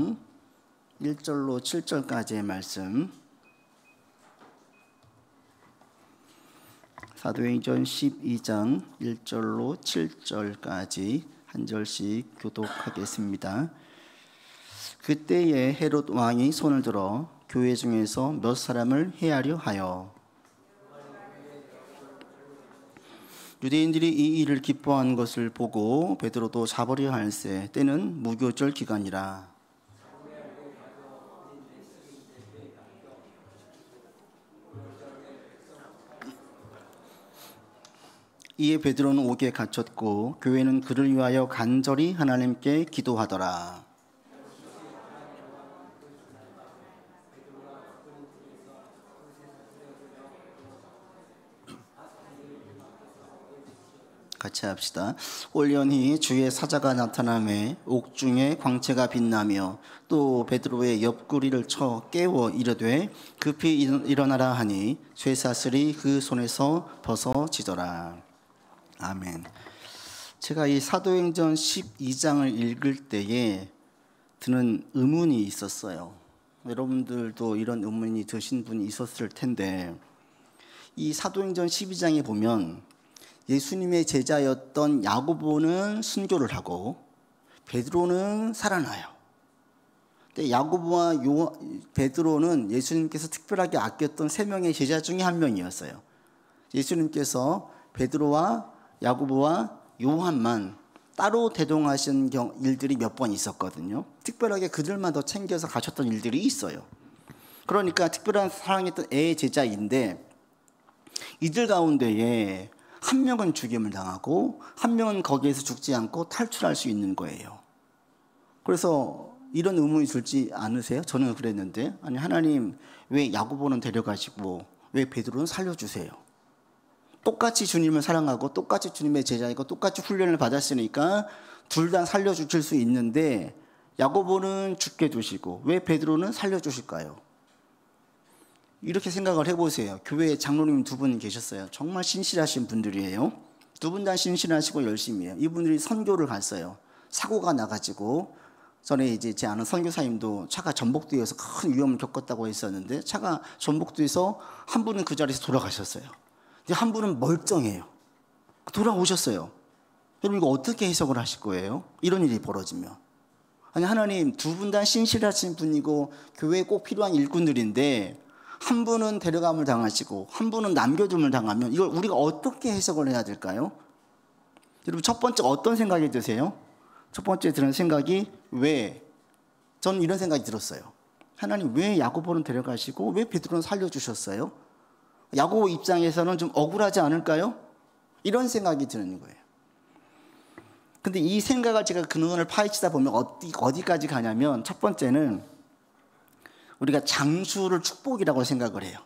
12장 1절로 7절까지의 말씀, 사도행전 12장 1절로 7절까지 한 절씩 교독하겠습니다. 그때에 헤롯 왕이 손을 들어 교회 중에서 몇 사람을 해하려 하여 유대인들이 이 일을 기뻐한 것을 보고 베드로도 잡으려 할세. 때는 무교절 기간이라. 이에 베드로는 옥에 갇혔고 교회는 그를 위하여 간절히 하나님께 기도하더라. 같이 합시다. 올연히 주의 사자가 나타나매 옥중에 광채가 빛나며 또 베드로의 옆구리를 쳐 깨워 이르되 급히 일어나라 하니 쇠사슬이 그 손에서 벗어지더라. 아멘. 제가 이 사도행전 12장을 읽을 때에 드는 의문이 있었어요. 여러분들도 이런 의문이 드신 분이 있었을 텐데, 이 사도행전 12장에 보면 예수님의 제자였던 야고보는 순교를 하고 베드로는 살아나요. 근데 야고보와 베드로는 예수님께서 특별하게 아꼈던 세 명의 제자 중에 한 명이었어요. 예수님께서 베드로와 야고보와 요한만 따로 대동하신 일들이 몇 번 있었거든요. 특별하게 그들만 더 챙겨서 가셨던 일들이 있어요. 그러니까 특별한 사랑했던 애의 제자인데, 이들 가운데에 한 명은 죽임을 당하고 한 명은 거기에서 죽지 않고 탈출할 수 있는 거예요. 그래서 이런 의문이 들지 않으세요? 저는 그랬는데, 아니 하나님 왜 야고보는 데려가시고 왜 베드로는 살려주세요? 똑같이 주님을 사랑하고 똑같이 주님의 제자이고 똑같이 훈련을 받았으니까 둘 다 살려주실 수 있는데 야고보는 죽게 두시고 왜 베드로는 살려주실까요? 이렇게 생각을 해보세요. 교회에 장로님 두 분 계셨어요. 정말 신실하신 분들이에요. 두 분 다 신실하시고 열심히 해요. 이분들이 선교를 갔어요. 사고가 나가지고, 전에 이제 제 아는 선교사님도 차가 전복되어서 큰 위험을 겪었다고 했었는데, 차가 전복돼서 한 분은 그 자리에서 돌아가셨어요. 근데 한 분은 멀쩡해요. 돌아오셨어요. 여러분 이거 어떻게 해석을 하실 거예요? 이런 일이 벌어지면. 아니 하나님 두 분 다 신실하신 분이고 교회에 꼭 필요한 일꾼들인데 한 분은 데려감을 당하시고 한 분은 남겨둠을 당하면 이걸 우리가 어떻게 해석을 해야 될까요? 여러분 첫 번째 어떤 생각이 드세요? 첫 번째 드는 생각이 왜? 저는 이런 생각이 들었어요. 하나님 왜 야고보는 데려가시고 왜 베드로는 살려주셨어요? 야고보 입장에서는 좀 억울하지 않을까요? 이런 생각이 드는 거예요. 근데 이 생각을 제가 근원을 파헤치다 보면 어디까지 가냐면, 첫 번째는 우리가 장수를 축복이라고 생각을 해요.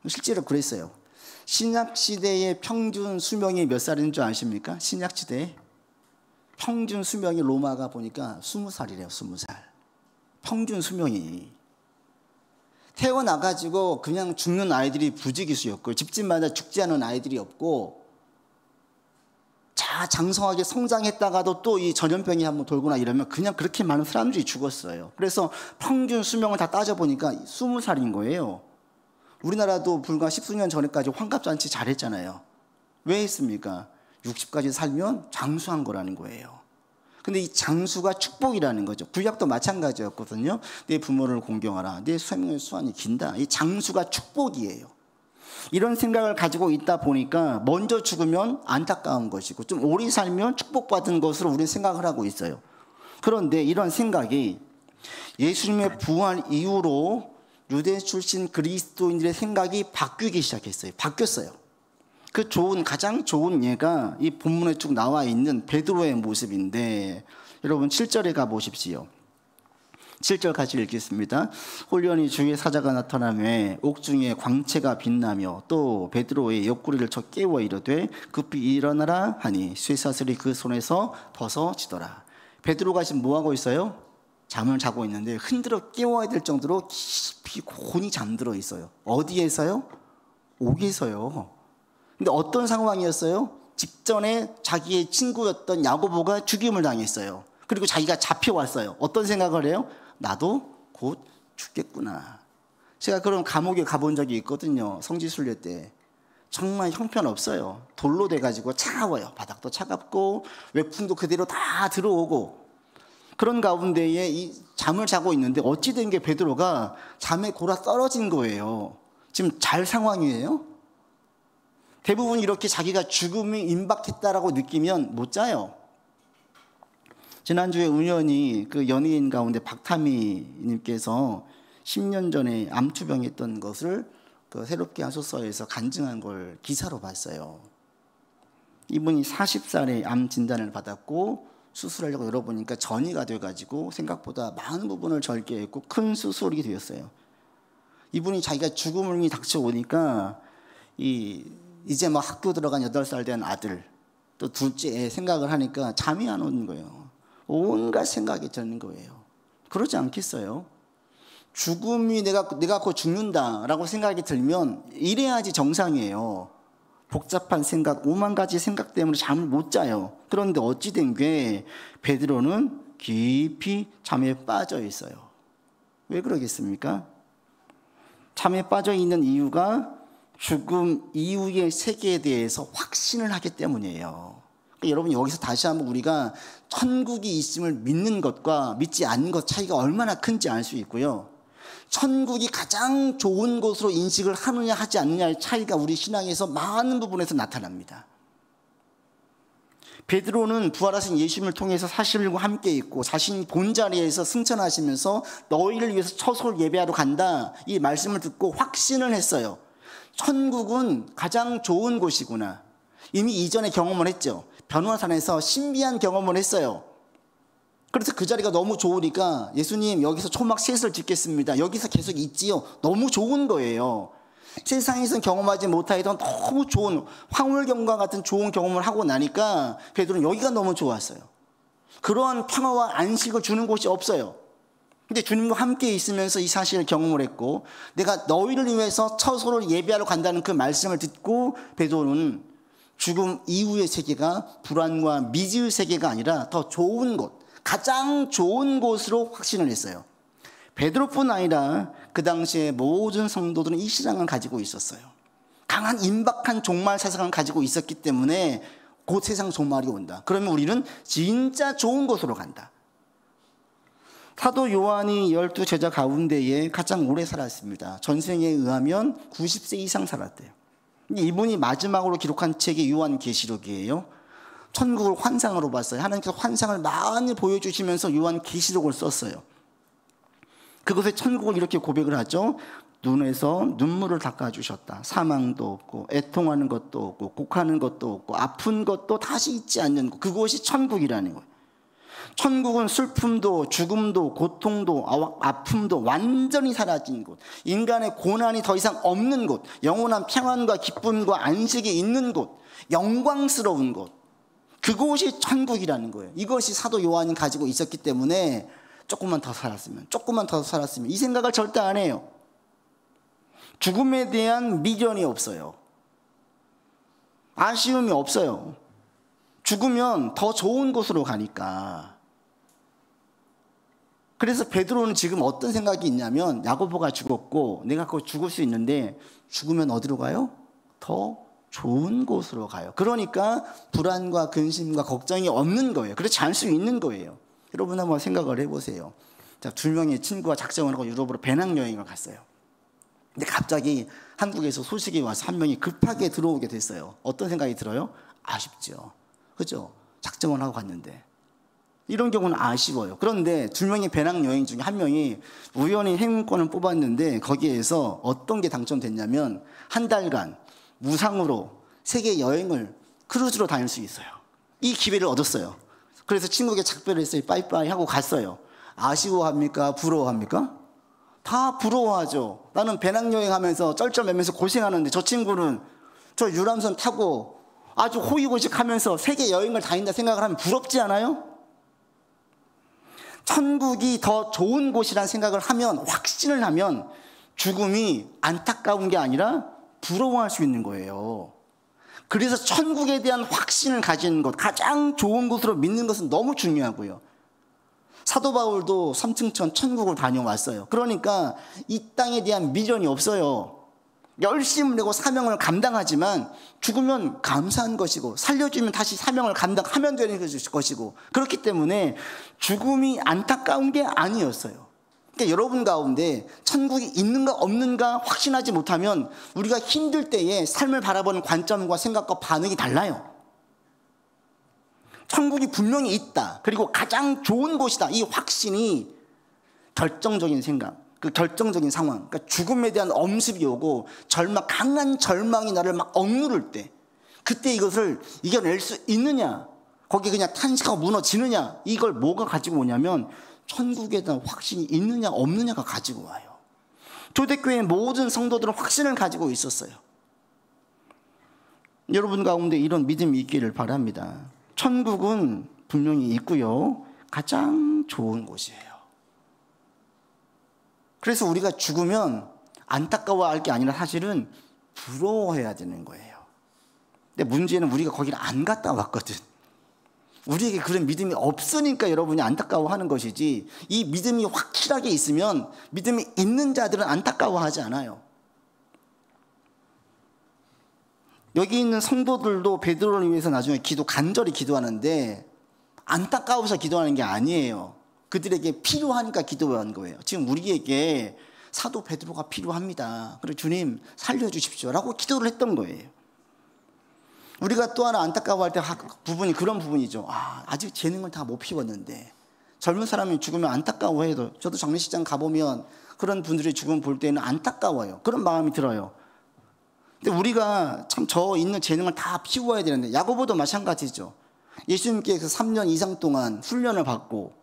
실제로 그랬어요. 신약시대의 평균 수명이 몇 살인 줄 아십니까? 신약시대에 평균 수명이 로마가 보니까 20살이래요. 20살. 평균 수명이. 태어나가지고 그냥 죽는 아이들이 부지기수였고, 집집마다 죽지 않은 아이들이 없고, 장성하게 성장했다가도 또 이 전염병이 한번 돌거나 이러면 그냥 그렇게 많은 사람들이 죽었어요. 그래서 평균 수명을 다 따져보니까 20살인 거예요. 우리나라도 불과 10수년 전에까지 환갑잔치 잘했잖아요. 왜 했습니까? 60까지 살면 장수한 거라는 거예요. 근데 이 장수가 축복이라는 거죠. 구약도 마찬가지였거든요. 내 부모를 공경하라. 내 생명의 수완이 긴다. 이 장수가 축복이에요. 이런 생각을 가지고 있다 보니까 먼저 죽으면 안타까운 것이고 좀 오래 살면 축복받은 것으로 우리는 생각을 하고 있어요. 그런데 이런 생각이 예수님의 부활 이후로 유대 출신 그리스도인들의 생각이 바뀌기 시작했어요. 바뀌었어요. 그 가장 좋은 예가 이 본문에 쭉 나와 있는 베드로의 모습인데, 여러분 7절에 가보십시오. 7절 같이 읽겠습니다. 홀연히 주의 사자가 나타나매 옥중에 광채가 빛나며 또 베드로의 옆구리를 쳐 깨워 이르되 급히 일어나라 하니 쇠사슬이 그 손에서 벗어지더라. 베드로가 지금 뭐하고 있어요? 잠을 자고 있는데 흔들어 깨워야 될 정도로 깊이 곤히 잠들어 있어요. 어디에서요? 옥에서요. 근데 어떤 상황이었어요? 직전에 자기의 친구였던 야고보가 죽임을 당했어요. 그리고 자기가 잡혀왔어요. 어떤 생각을 해요? 나도 곧 죽겠구나. 제가 그런 감옥에 가본 적이 있거든요. 성지순례 때. 정말 형편없어요. 돌로 돼가지고 차가워요. 바닥도 차갑고 외풍도 그대로 다 들어오고, 그런 가운데에 이 잠을 자고 있는데 어찌 된 게 베드로가 잠에 골아 떨어진 거예요. 지금 잘 상황이에요? 대부분 이렇게 자기가 죽음이 임박했다라고 느끼면 못 자요. 지난주에 우연히 그 연예인 가운데 박타미님께서 10년 전에 암투병했던 것을 그 새롭게 하소서에서 간증한 걸 기사로 봤어요. 이분이 40살에 암 진단을 받았고 수술하려고 열어보니까 전이가 돼가지고 생각보다 많은 부분을 절개했고 큰 수술이 되었어요. 이분이 자기가 죽음이 닥쳐오니까 이제 막 학교 들어간 8살 된 아들, 또 둘째 애 생각을 하니까 잠이 안 오는 거예요. 온갖 생각이 드는 거예요. 그러지 않겠어요? 죽음이 내가 곧 죽는다라고 생각이 들면 이래야지 정상이에요. 복잡한 생각, 5만 가지 생각 때문에 잠을 못 자요. 그런데 어찌 된 게 베드로는 깊이 잠에 빠져 있어요. 왜 그러겠습니까? 잠에 빠져 있는 이유가 죽음 이후의 세계에 대해서 확신을 하기 때문이에요. 그러니까 여러분, 여기서 다시 한번 우리가 천국이 있음을 믿는 것과 믿지 않는 것 차이가 얼마나 큰지 알 수 있고요. 천국이 가장 좋은 곳으로 인식을 하느냐 하지 않느냐의 차이가 우리 신앙에서 많은 부분에서 나타납니다. 베드로는 부활하신 예수님을 통해서 사실과 함께 있고 자신이 본자리에서 승천하시면서 너희를 위해서 처소를 예배하러 간다, 이 말씀을 듣고 확신을 했어요. 천국은 가장 좋은 곳이구나. 이미 이전에 경험을 했죠. 변화산에서 신비한 경험을 했어요. 그래서 그 자리가 너무 좋으니까 예수님 여기서 초막 셋을 짓겠습니다. 여기서 계속 있지요. 너무 좋은 거예요. 세상에서는 경험하지 못하던 너무 좋은 황홀경과 같은 좋은 경험을 하고 나니까 베드로는 여기가 너무 좋았어요. 그러한 평화와 안식을 주는 곳이 없어요. 근데 주님과 함께 있으면서 이 사실을 경험을 했고, 내가 너희를 위해서 처소를 예배하러 간다는 그 말씀을 듣고 베드로는 죽음 이후의 세계가 불안과 미지의 세계가 아니라 더 좋은 곳, 가장 좋은 곳으로 확신을 했어요. 베드로뿐 아니라 그 당시에 모든 성도들은 이 신앙을 가지고 있었어요. 강한 임박한 종말 사상을 가지고 있었기 때문에 곧 세상 종말이 온다. 그러면 우리는 진짜 좋은 곳으로 간다. 사도 요한이 12 제자 가운데에 가장 오래 살았습니다. 전생에 의하면 90세 이상 살았대요. 이분이 마지막으로 기록한 책이 요한계시록이에요. 천국을 환상으로 봤어요. 하나님께서 환상을 많이 보여주시면서 요한계시록을 썼어요. 그것에 천국을 이렇게 고백을 하죠. 눈에서 눈물을 닦아주셨다. 사망도 없고 애통하는 것도 없고 곡하는 것도 없고 아픈 것도 다시 있지 않는 곳, 그곳이 천국이라는 거예요. 천국은 슬픔도 죽음도 고통도 아픔도 완전히 사라진 곳, 인간의 고난이 더 이상 없는 곳, 영원한 평안과 기쁨과 안식이 있는 곳, 영광스러운 곳, 그곳이 천국이라는 거예요. 이것이 사도 요한이 가지고 있었기 때문에 조금만 더 살았으면 이 생각을 절대 안 해요. 죽음에 대한 미련이 없어요. 아쉬움이 없어요. 죽으면 더 좋은 곳으로 가니까. 그래서 베드로는 지금 어떤 생각이 있냐면, 야고보가 죽었고 내가 곧 죽을 수 있는데 죽으면 어디로 가요? 더 좋은 곳으로 가요. 그러니까 불안과 근심과 걱정이 없는 거예요. 그래서 잘 수 있는 거예요. 여러분 한번 생각을 해보세요. 자, 2명의 친구가 작정을 하고 유럽으로 배낭여행을 갔어요. 근데 갑자기 한국에서 소식이 와서 한 명이 급하게 들어오게 됐어요. 어떤 생각이 들어요? 아쉽죠. 그죠? 작정을 하고 갔는데. 이런 경우는 아쉬워요. 그런데 2명의 배낭여행 중에 한 명이 우연히 행운권을 뽑았는데 거기에서 어떤 게 당첨됐냐면 한 달간 무상으로 세계 여행을 크루즈로 다닐 수 있어요. 이 기회를 얻었어요. 그래서 친구에게 작별을 했어요. 빠이빠이 하고 갔어요. 아쉬워합니까? 부러워합니까? 다 부러워하죠. 나는 배낭여행하면서 쩔쩔매면서 고생하는데 저 친구는 저 유람선 타고 아주 호의호식하면서 세계 여행을 다닌다 생각을 하면 부럽지 않아요? 천국이 더 좋은 곳이라는 생각을 하면, 확신을 하면 죽음이 안타까운 게 아니라 부러워할 수 있는 거예요. 그래서 천국에 대한 확신을 가지는 것, 가장 좋은 곳으로 믿는 것은 너무 중요하고요. 사도 바울도 삼층천 천국을 다녀왔어요. 그러니까 이 땅에 대한 미련이 없어요. 열심을 내고 사명을 감당하지만 죽으면 감사한 것이고 살려주면 다시 사명을 감당하면 되는 것이고, 그렇기 때문에 죽음이 안타까운 게 아니었어요. 그러니까 여러분 가운데 천국이 있는가 없는가 확신하지 못하면 우리가 힘들 때에 삶을 바라보는 관점과 생각과 반응이 달라요. 천국이 분명히 있다, 그리고 가장 좋은 곳이다, 이 확신이 결정적인 생각, 그 결정적인 상황, 그러니까 죽음에 대한 엄습이 오고 강한 절망이 나를 막 억누를 때, 그때 이것을 이겨낼 수 있느냐, 거기에 그냥 탄식하고 무너지느냐, 이걸 뭐가 가지고 오냐면 천국에 대한 확신이 있느냐 없느냐가 가지고 와요. 초대교회의 모든 성도들은 확신을 가지고 있었어요. 여러분 가운데 이런 믿음이 있기를 바랍니다. 천국은 분명히 있고요, 가장 좋은 곳이에요. 그래서 우리가 죽으면 안타까워할 게 아니라 사실은 부러워해야 되는 거예요. 근데 문제는 우리가 거기를 안 갔다 왔거든. 우리에게 그런 믿음이 없으니까 여러분이 안타까워하는 것이지, 이 믿음이 확실하게 있으면 믿음이 있는 자들은 안타까워하지 않아요. 여기 있는 성도들도 베드로를 위해서 나중에 간절히 기도하는데 안타까워서 기도하는 게 아니에요. 그들에게 필요하니까 기도한 거예요. 지금 우리에게 사도 베드로가 필요합니다. 그리고 주님 살려주십시오 라고 기도를 했던 거예요. 우리가 또 하나 안타까워할 때 부분이 그런 부분이죠. 아직 재능을 다 못 피웠는데. 젊은 사람이 죽으면 안타까워해도, 저도 장례식장 가보면 그런 분들이 죽음 볼 때는 안타까워요. 그런 마음이 들어요. 근데 우리가 참 저 있는 재능을 다 피워야 되는데, 야고보도 마찬가지죠. 예수님께서 3년 이상 동안 훈련을 받고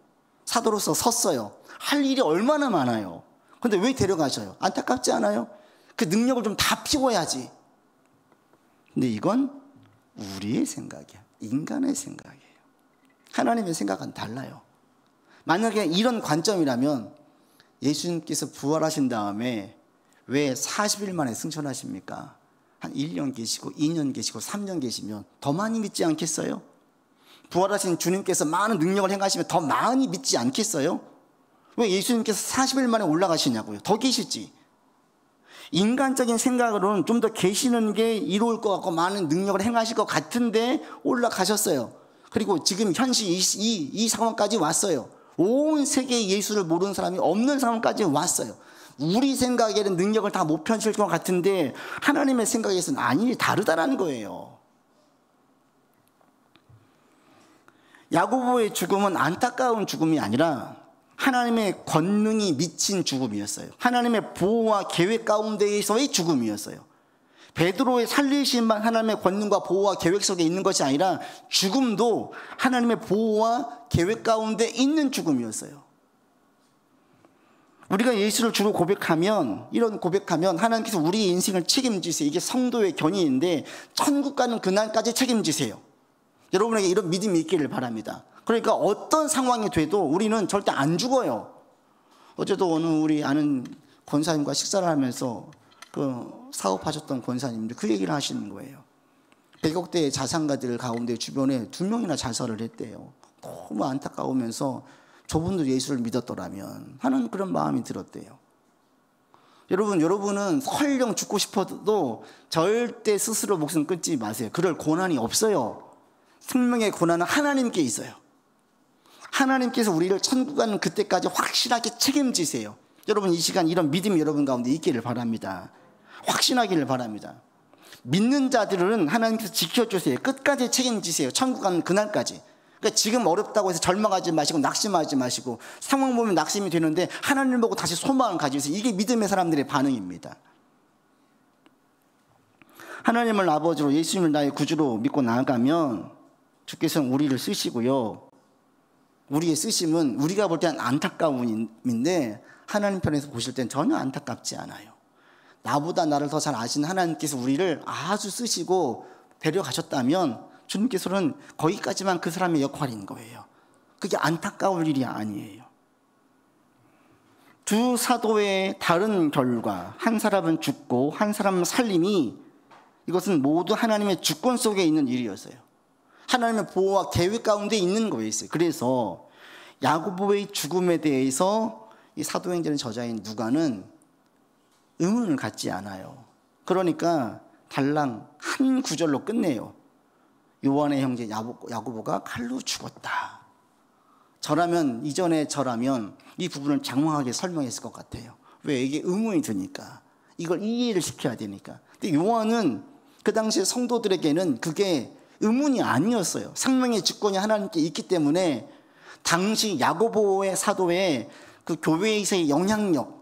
사도로서 섰어요. 할 일이 얼마나 많아요. 근데 왜 데려가셔요? 안타깝지 않아요? 그 능력을 좀 다 피워야지. 근데 이건 우리의 생각이야. 인간의 생각이에요. 하나님의 생각은 달라요. 만약에 이런 관점이라면 예수님께서 부활하신 다음에 왜 40일 만에 승천하십니까? 한 1년 계시고 2년 계시고 3년 계시면 더 많이 믿지 않겠어요? 부활하신 주님께서 많은 능력을 행하시면 더 많이 믿지 않겠어요? 왜 예수님께서 40일 만에 올라가시냐고요? 더 계시지. 인간적인 생각으로는 좀 더 계시는 게 이로울 것 같고 많은 능력을 행하실 것 같은데 올라가셨어요. 그리고 지금 현실 이 상황까지 왔어요. 온 세계에 예수를 모르는 사람이 없는 상황까지 왔어요. 우리 생각에는 능력을 다 못 펼칠 것 같은데 하나님의 생각에서는 아니, 다르다는 거예요. 야고보의 죽음은 안타까운 죽음이 아니라 하나님의 권능이 미친 죽음이었어요. 하나님의 보호와 계획 가운데에서의 죽음이었어요. 베드로의 살리심만 하나님의 권능과 보호와 계획 속에 있는 것이 아니라 죽음도 하나님의 보호와 계획 가운데 있는 죽음이었어요. 우리가 예수를 주로 고백하면, 이런 고백하면 하나님께서 우리의 인생을 책임지세요. 이게 성도의 견인인데 천국 가는 그날까지 책임지세요. 여러분에게 이런 믿음이 있기를 바랍니다. 그러니까 어떤 상황이 돼도 우리는 절대 안 죽어요. 어제도 어느 우리 아는 권사님과 식사를 하면서 사업하셨던 권사님들 그 얘기를 하시는 거예요. 100억 대의 자산가들 가운데 주변에 2명이나 자살을 했대요. 너무 안타까우면서 저분도 예수를 믿었더라면 하는 그런 마음이 들었대요. 여러분은 설령 죽고 싶어도 절대 스스로 목숨 끊지 마세요. 그럴 고난이 없어요. 생명의 고난은 하나님께 있어요. 하나님께서 우리를 천국 가는 그때까지 확실하게 책임지세요. 여러분, 이 시간 이런 믿음이 여러분 가운데 있기를 바랍니다. 확신하기를 바랍니다. 믿는 자들은 하나님께서 지켜주세요. 끝까지 책임지세요. 천국 가는 그날까지. 그러니까 지금 어렵다고 해서 절망하지 마시고 낙심하지 마시고, 상황 보면 낙심이 되는데 하나님을 보고 다시 소망을 가지세요. 이게 믿음의 사람들의 반응입니다. 하나님을 아버지로, 예수님을 나의 구주로 믿고 나아가면 주께서는 우리를 쓰시고요, 우리의 쓰심은 우리가 볼 때는 안타까움인데 하나님 편에서 보실 땐 전혀 안타깝지 않아요. 나보다 나를 더 잘 아시는 하나님께서 우리를 아주 쓰시고 데려가셨다면 주님께서는 거기까지만 그 사람의 역할인 거예요. 그게 안타까울 일이 아니에요. 두 사도의 다른 결과, 한 사람은 죽고 한 사람은 살림이, 이것은 모두 하나님의 주권 속에 있는 일이었어요. 하나님의 보호와 계획 가운데 있는 거였어요. 그래서 야고보의 죽음에 대해서 이 사도행전의 저자인 누가는 의문을 갖지 않아요. 그러니까 달랑 한 구절로 끝내요. 요한의 형제 야고보가 칼로 죽었다. 이전에 이 부분을 장황하게 설명했을 것 같아요. 왜? 이게 의문이 드니까. 이걸 이해를 시켜야 되니까. 근데 요한은 그 당시에 성도들에게는 그게 의문이 아니었어요. 생명의 주권이 하나님께 있기 때문에 당시 야고보의 사도의 그 교회에서의 영향력,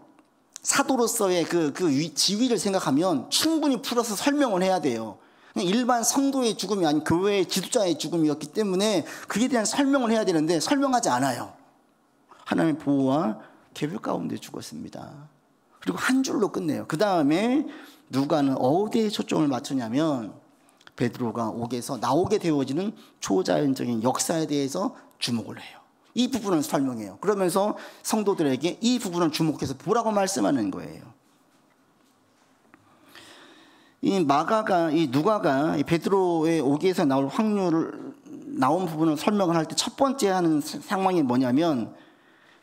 사도로서의 그 지위를 생각하면 충분히 풀어서 설명을 해야 돼요. 일반 성도의 죽음이 아닌 교회의 지도자의 죽음이었기 때문에 그에 대한 설명을 해야 되는데 설명하지 않아요. 하나님의 보호와 계획 가운데 죽었습니다. 그리고 한 줄로 끝내요. 그 다음에 누가는 어디에 초점을 맞추냐면 베드로가 옥에서 나오게 되어지는 초자연적인 역사에 대해서 주목을 해요. 이 부분을 설명해요. 그러면서 성도들에게 이 부분을 주목해서 보라고 말씀하는 거예요. 이 누가가 이 베드로의 옥에서 나온 부분을 설명을 할 때 첫 번째 하는 상황이 뭐냐면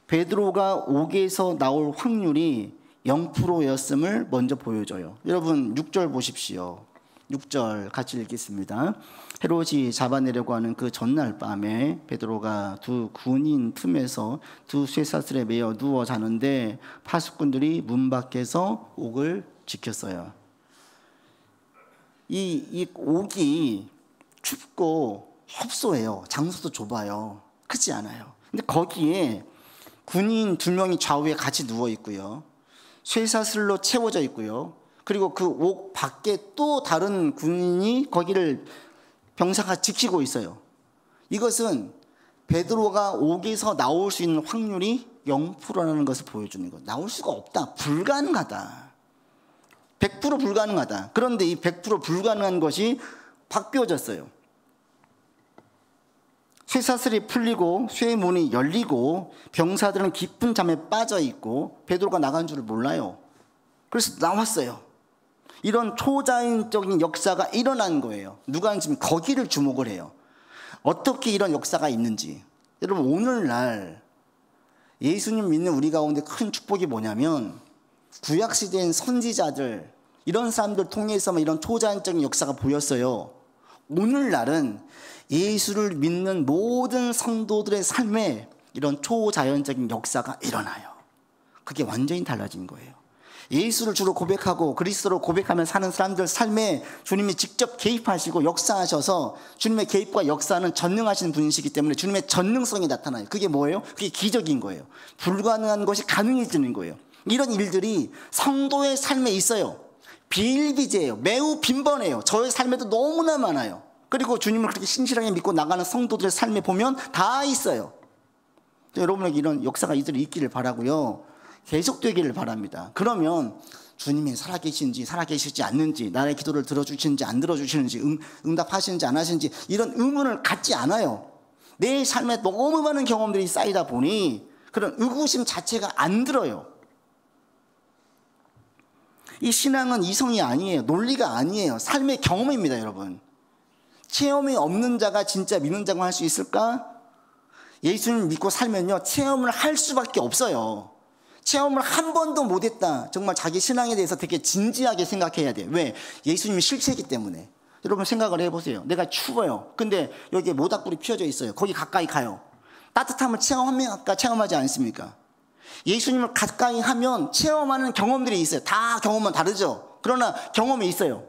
베드로가 옥에서 나올 확률이 0%였음을 먼저 보여줘요. 여러분 6절 보십시오. 6절 같이 읽겠습니다. 헤롯이 잡아내려고 하는 그 전날 밤에 베드로가 두 군인 틈에서 두 쇠사슬에 매어 누워 자는데 파수꾼들이 문 밖에서 옥을 지켰어요. 이 옥이 춥고 협소해요. 장소도 좁아요. 크지 않아요. 근데 거기에 군인 2명이 좌우에 같이 누워 있고요. 쇠사슬로 채워져 있고요. 그리고 그 옥 밖에 또 다른 군인이 거기를 병사가 지키고 있어요. 이것은 베드로가 옥에서 나올 수 있는 확률이 0%라는 것을 보여주는 거예요. 나올 수가 없다. 불가능하다. 100% 불가능하다. 그런데 이 100% 불가능한 것이 바뀌어졌어요. 쇠사슬이 풀리고 쇠문이 열리고 병사들은 깊은 잠에 빠져 있고 베드로가 나간 줄을 몰라요. 그래서 나왔어요. 이런 초자연적인 역사가 일어난 거예요. 누가는 지금 거기를 주목을 해요. 어떻게 이런 역사가 있는지. 여러분 오늘날 예수님 믿는 우리 가운데 큰 축복이 뭐냐면 구약시대엔 선지자들 이런 사람들 통해서만 이런 초자연적인 역사가 보였어요. 오늘날은 예수를 믿는 모든 성도들의 삶에 이런 초자연적인 역사가 일어나요. 그게 완전히 달라진 거예요. 예수를 주로 고백하고 그리스도로 고백하며 사는 사람들 삶에 주님이 직접 개입하시고 역사하셔서 주님의 개입과 역사는 전능하신 분이시기 때문에 주님의 전능성이 나타나요. 그게 뭐예요? 그게 기적인 거예요. 불가능한 것이 가능해지는 거예요. 이런 일들이 성도의 삶에 있어요. 비일비재해요. 매우 빈번해요. 저의 삶에도 너무나 많아요. 그리고 주님을 그렇게 신실하게 믿고 나가는 성도들의 삶에 보면 다 있어요. 여러분에게 이런 역사가 이들이 있기를 바라고요. 계속되기를 바랍니다. 그러면 주님이 살아계신지 살아계시지 않는지, 나의 기도를 들어주시는지 안 들어주시는지, 응답하시는지 안 하시는지 이런 의문을 갖지 않아요. 내 삶에 너무 많은 경험들이 쌓이다 보니 그런 의구심 자체가 안 들어요. 이 신앙은 이성이 아니에요. 논리가 아니에요. 삶의 경험입니다, 여러분. 체험이 없는 자가 진짜 믿는 자가 할 수 있을까? 예수님 믿고 살면요, 체험을 할 수밖에 없어요. 체험을 한 번도 못했다. 정말 자기 신앙에 대해서 되게 진지하게 생각해야 돼요. 왜? 예수님이 실체이기 때문에. 여러분 생각을 해보세요. 내가 추워요. 근데 여기에 모닥불이 피어져 있어요. 거기 가까이 가요. 따뜻함을 체험합니까? 체험하지 않습니까? 예수님을 가까이 하면 체험하는 경험들이 있어요. 다 경험은 다르죠. 그러나 경험이 있어요.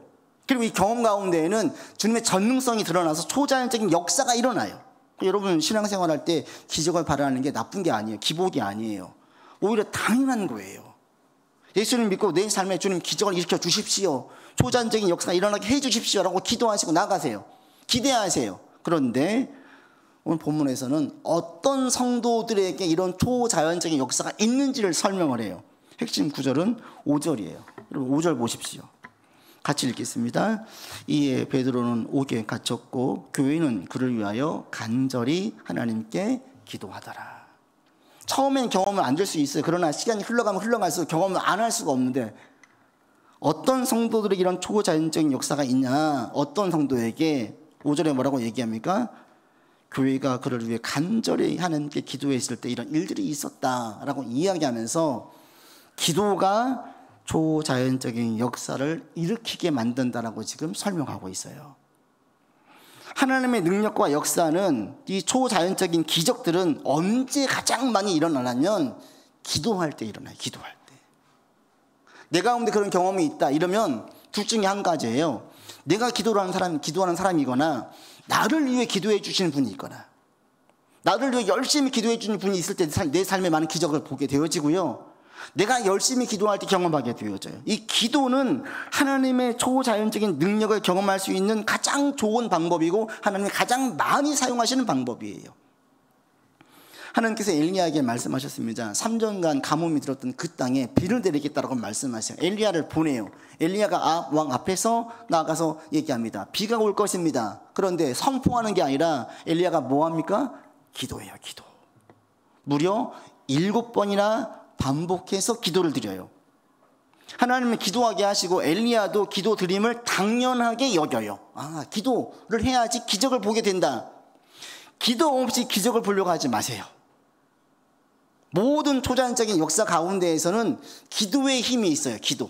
그리고 이 경험 가운데에는 주님의 전능성이 드러나서 초자연적인 역사가 일어나요. 여러분 신앙생활할 때 기적을 바라는 게 나쁜 게 아니에요. 기복이 아니에요. 오히려 당연한 거예요. 예수님 믿고 내 삶에 주님 기적을 일으켜 주십시오. 초자연적인 역사가 일어나게 해 주십시오라고 기도하시고 나가세요. 기대하세요. 그런데 오늘 본문에서는 어떤 성도들에게 이런 초자연적인 역사가 있는지를 설명을 해요. 핵심 구절은 5절이에요. 여러분 5절 보십시오. 같이 읽겠습니다. 이에 베드로는 옥에 갇혔고 교회는 그를 위하여 간절히 하나님께 기도하더라. 처음엔 경험은 안 될 수 있어요. 그러나 시간이 흘러가면 흘러갈수록 경험을 안 할 수가 없는데 어떤 성도들에게 이런 초자연적인 역사가 있냐? 어떤 성도에게 5절에 뭐라고 얘기합니까? 교회가 그를 위해 간절히 하나님께 기도했을 때 이런 일들이 있었다라고 이야기하면서 기도가 초자연적인 역사를 일으키게 만든다라고 지금 설명하고 있어요. 하나님의 능력과 역사는, 이 초자연적인 기적들은 언제 가장 많이 일어나냐면 기도할 때 일어나요. 기도할 때. 내 가운데 그런 경험이 있다 이러면 둘 중에 한 가지예요. 내가 기도하는 사람이거나 나를 위해 기도해 주시는 분이 있거나, 나를 위해 열심히 기도해 주는 분이 있을 때 내 삶에 많은 기적을 보게 되어지고요, 내가 열심히 기도할 때 경험하게 되어져요. 이 기도는 하나님의 초자연적인 능력을 경험할 수 있는 가장 좋은 방법이고 하나님이 가장 많이 사용하시는 방법이에요. 하나님께서 엘리야에게 말씀하셨습니다. 3년간 가뭄이 들었던 그 땅에 비를 내리겠다라고 말씀하세요. 엘리야를 보내요. 엘리야가 왕 앞에서 나가서 얘기합니다. 비가 올 것입니다. 그런데 선포하는 게 아니라 엘리야가 뭐합니까? 기도해요. 기도. 무려 7번이나 반복해서 기도를 드려요. 하나님은 기도하게 하시고 엘리야도 기도 드림을 당연하게 여겨요. 기도를 해야지 기적을 보게 된다. 기도 없이 기적을 보려고 하지 마세요. 모든 초자연적인 역사 가운데에서는 기도의 힘이 있어요. 기도.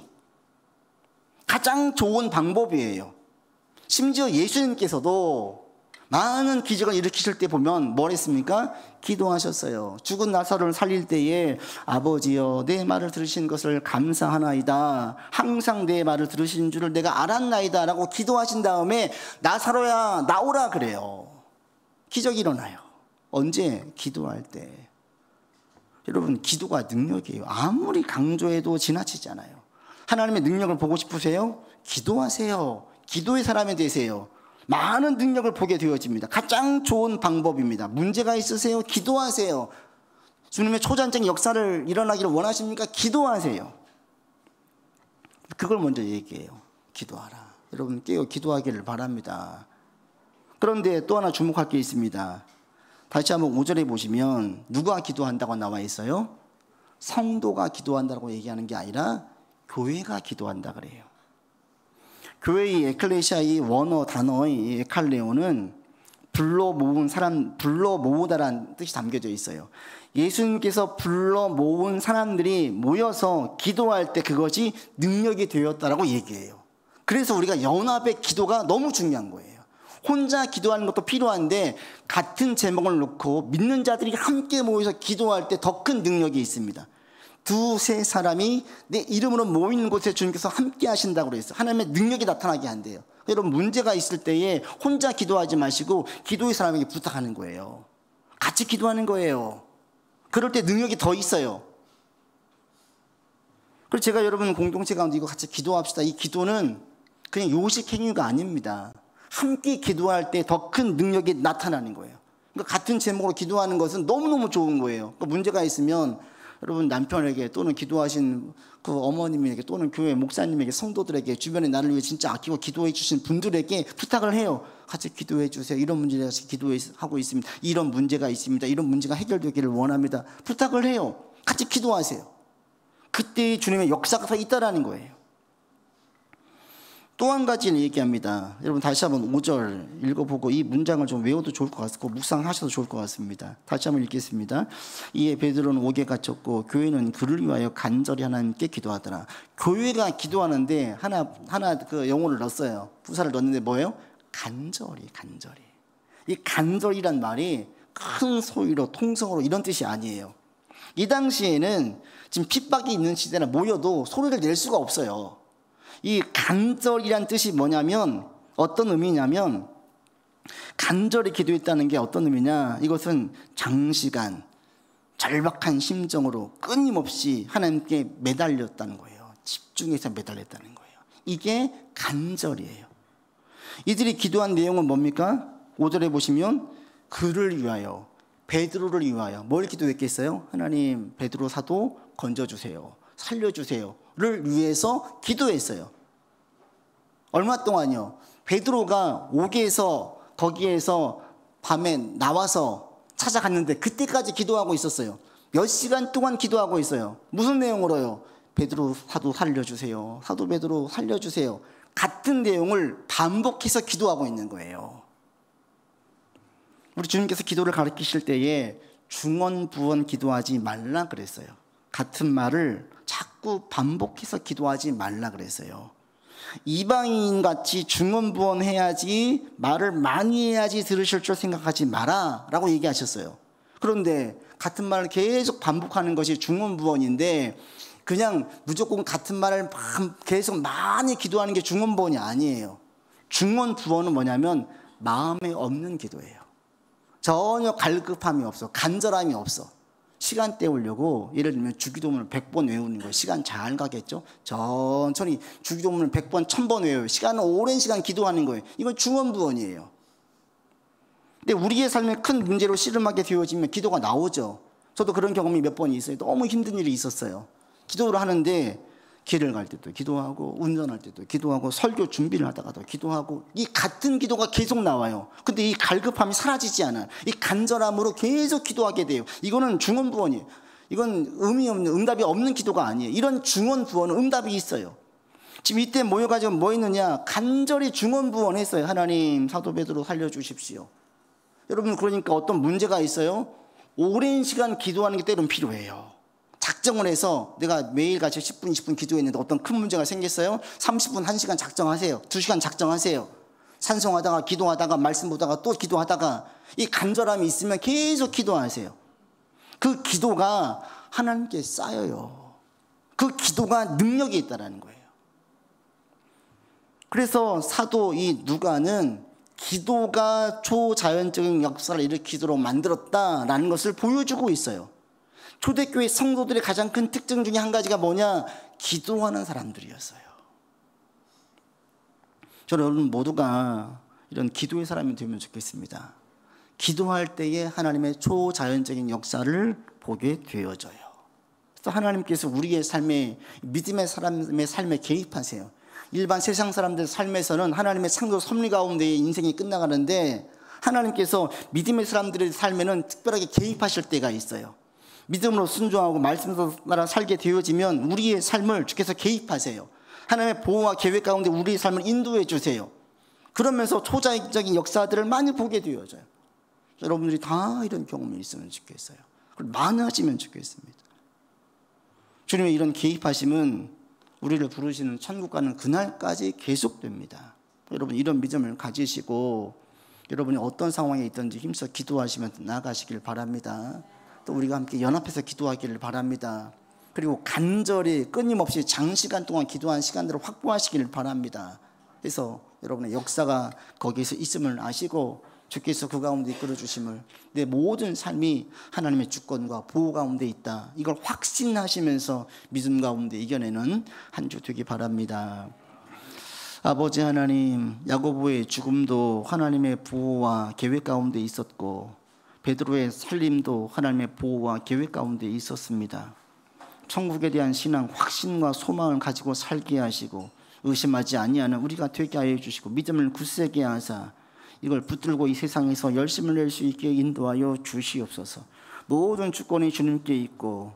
가장 좋은 방법이에요. 심지어 예수님께서도 많은 기적을 일으키실 때 보면 뭘 했습니까? 기도하셨어요. 죽은 나사로를 살릴 때에 아버지여 내 말을 들으신 것을 감사하나이다. 항상 내 말을 들으신 줄을 내가 알았나이다 라고 기도하신 다음에 나사로야 나오라 그래요. 기적이 일어나요. 언제? 기도할 때. 여러분, 기도가 능력이에요. 아무리 강조해도 지나치지 않아요. 하나님의 능력을 보고 싶으세요? 기도하세요. 기도의 사람이 되세요. 많은 능력을 보게 되어집니다. 가장 좋은 방법입니다. 문제가 있으세요? 기도하세요. 주님의 초자연적인 역사를 일어나기를 원하십니까? 기도하세요. 그걸 먼저 얘기해요. 기도하라. 여러분, 깨어 기도하기를 바랍니다. 그런데 또 하나 주목할 게 있습니다. 다시 한번 5절에 보시면 누가 기도한다고 나와 있어요? 성도가 기도한다고 얘기하는 게 아니라 교회가 기도한다 그래요. 교회의 에클레시아, 이 원어 단어의 에칼레오는 불러 모으다라는 뜻이 담겨져 있어요. 예수님께서 불러 모은 사람들이 모여서 기도할 때 그것이 능력이 되었다라고 얘기해요. 그래서 우리가 연합의 기도가 너무 중요한 거예요. 혼자 기도하는 것도 필요한데 같은 제목을 놓고 믿는 자들이 함께 모여서 기도할 때 더 큰 능력이 있습니다. 두세 사람이 내 이름으로 모이는 곳에 주님께서 함께 하신다고 그랬어요. 하나님의 능력이 나타나게 한대요. 여러분, 문제가 있을 때에 혼자 기도하지 마시고 기도의 사람에게 부탁하는 거예요. 같이 기도하는 거예요. 그럴 때 능력이 더 있어요. 그래서 제가 여러분 공동체 가운데 이거 같이 기도합시다. 이 기도는 그냥 요식 행위가 아닙니다. 함께 기도할 때 더 큰 능력이 나타나는 거예요. 그러니까 같은 제목으로 기도하는 것은 너무너무 좋은 거예요. 그러니까 문제가 있으면 여러분 남편에게 또는 기도하신 그 어머님에게 또는 교회 목사님에게 성도들에게 주변에 나를 위해 진짜 아끼고 기도해 주신 분들에게 부탁을 해요. 같이 기도해 주세요. 이런 문제를 같이 기도하고 있습니다. 이런 문제가 있습니다. 이런 문제가 해결되기를 원합니다. 부탁을 해요. 같이 기도하세요. 그때 주님의 역사가 더 있다라는 거예요. 또 한 가지를 얘기합니다. 여러분 다시 한번 5절 읽어보고 이 문장을 좀 외워도 좋을 것 같고 묵상하셔도 좋을 것 같습니다. 다시 한번 읽겠습니다. 이에 베드로는 옥에 갇혔고 교회는 그를 위하여 간절히 하나님께 기도하더라. 교회가 기도하는데 하나 그 영혼을 넣었어요. 부사를 넣었는데 뭐예요? 간절히. 이 간절이란 말이 큰 소위로 통성으로 이런 뜻이 아니에요. 이 당시에는 지금 핍박이 있는 시대나 모여도 소리를 낼 수가 없어요. 이 간절이란 뜻이 뭐냐면 어떤 의미냐면 간절히 기도했다는 게 어떤 의미냐, 이것은 장시간 절박한 심정으로 끊임없이 하나님께 매달렸다는 거예요. 집중해서 매달렸다는 거예요. 이게 간절이에요. 이들이 기도한 내용은 뭡니까? 5절에 보시면 그를 위하여, 베드로를 위하여 뭘 기도했겠어요? 하나님 베드로 사도 건져주세요, 살려주세요를 위해서 기도했어요. 얼마 동안요? 베드로가 옥에서 거기에서 밤에 나와서 찾아갔는데 그때까지 기도하고 있었어요. 몇 시간 동안 기도하고 있어요. 무슨 내용으로요? 베드로 사도 살려주세요, 사도 베드로 살려주세요. 같은 내용을 반복해서 기도하고 있는 거예요. 우리 주님께서 기도를 가르치실 때에 중언부언 기도하지 말라 그랬어요. 같은 말을 자꾸 반복해서 기도하지 말라 그랬어요. 이방인같이 중언부언해야지, 말을 많이 해야지 들으실 줄 생각하지 마라 라고 얘기하셨어요. 그런데 같은 말을 계속 반복하는 것이 중언부언인데, 그냥 무조건 같은 말을 계속 많이 기도하는 게 중언부언이 아니에요. 중언부언은 뭐냐면 마음에 없는 기도예요. 전혀 갈급함이 없어, 간절함이 없어. 시간 때우려고 예를 들면 주기도문을 100번 외우는 거예요. 시간 잘 가겠죠? 천천히 주기도문을 100번, 1000번 외워요. 시간은 오랜 시간 기도하는 거예요. 이건 중언부언이에요. 근데 우리의 삶에 큰 문제로 씨름하게 되어지면 기도가 나오죠. 저도 그런 경험이 몇 번 있어요. 너무 힘든 일이 있었어요. 기도를 하는데 길을 갈 때도 기도하고, 운전할 때도 기도하고, 설교 준비를 하다가도 기도하고, 이 같은 기도가 계속 나와요. 근데 이 갈급함이 사라지지 않아요. 이 간절함으로 계속 기도하게 돼요. 이거는 중언부언이에요. 이건 의미 없는, 응답이 없는 기도가 아니에요. 이런 중언부언은 응답이 있어요. 지금 이때 모여가지고 뭐 했느냐? 간절히 중언부언했어요. 하나님, 사도 베드로 살려주십시오. 여러분, 그러니까 어떤 문제가 있어요? 오랜 시간 기도하는 게 때로는 필요해요. 작정을 해서 내가 매일같이 10분, 20분 기도했는데 어떤 큰 문제가 생겼어요? 30분, 1시간 작정하세요. 2시간 작정하세요. 찬송하다가, 기도하다가, 말씀 보다가, 또 기도하다가, 이 간절함이 있으면 계속 기도하세요. 그 기도가 하나님께 쌓여요. 그 기도가 능력이 있다는 거예요. 그래서 사도 이 누가는 기도가 초자연적인 역사를 일으키도록 만들었다라는 것을 보여주고 있어요. 초대교회 성도들의 가장 큰 특징 중에 한 가지가 뭐냐? 기도하는 사람들이었어요. 저는 여러분 모두가 이런 기도의 사람이 되면 좋겠습니다. 기도할 때에 하나님의 초자연적인 역사를 보게 되어져요. 그래서 하나님께서 우리의 삶에, 믿음의 사람의 삶에 개입하세요. 일반 세상 사람들 삶에서는 하나님의 창조 섭리 가운데 인생이 끝나가는데, 하나님께서 믿음의 사람들의 삶에는 특별하게 개입하실 때가 있어요. 믿음으로 순종하고 말씀으로 따라 살게 되어지면 우리의 삶을 주께서 개입하세요. 하나님의 보호와 계획 가운데 우리의 삶을 인도해 주세요. 그러면서 초자연적인 역사들을 많이 보게 되어져요. 여러분들이 다 이런 경험이 있으면 좋겠어요. 많아지면 좋겠습니다. 주님의 이런 개입하심은 우리를 부르시는 천국 가는 그날까지 계속됩니다. 여러분, 이런 믿음을 가지시고 여러분이 어떤 상황에 있든지 힘써 기도하시면서 나아가시길 바랍니다. 또 우리가 함께 연합해서 기도하기를 바랍니다. 그리고 간절히 끊임없이 장시간 동안 기도한 시간들을 확보하시기를 바랍니다. 그래서 여러분의 역사가 거기에서 있음을 아시고 주께서 그 가운데 이끌어 주심을, 내 모든 삶이 하나님의 주권과 보호 가운데 있다, 이걸 확신하시면서 믿음 가운데 이겨내는 한 주 되기 바랍니다. 아버지 하나님, 야고보의 죽음도 하나님의 보호와 계획 가운데 있었고, 베드로의 살림도 하나님의 보호와 계획 가운데 있었습니다. 천국에 대한 신앙, 확신과 소망을 가지고 살게 하시고 의심하지 아니하는 우리가 되게 하여 주시고 믿음을 굳세게 하사 이걸 붙들고 이 세상에서 열심을 낼 수 있게 인도하여 주시옵소서. 모든 주권이 주님께 있고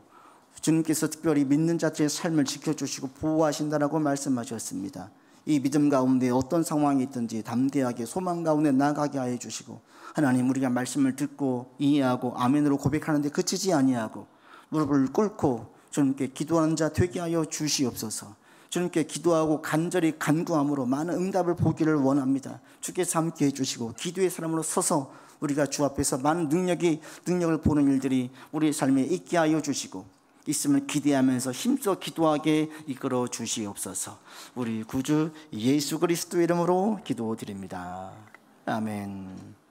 주님께서 특별히 믿는 자들의 삶을 지켜주시고 보호하신다라고 말씀하셨습니다. 이 믿음 가운데 어떤 상황이 있든지 담대하게 소망 가운데 나아가게 하여 주시고, 하나님, 우리가 말씀을 듣고 이해하고 아멘으로 고백하는데 그치지 아니하고 무릎을 꿇고 주님께 기도하는 자 되게 하여 주시옵소서. 주님께 기도하고 간절히 간구함으로 많은 응답을 보기를 원합니다. 주께서 함께 해주시고 기도의 사람으로 서서 우리가 주 앞에서 많은 능력을 보는 일들이 우리의 삶에 있게 하여 주시고 있음을 기대하면서 힘써 기도하게 이끌어 주시옵소서. 우리 구주 예수 그리스도 이름으로 기도드립니다. 아멘.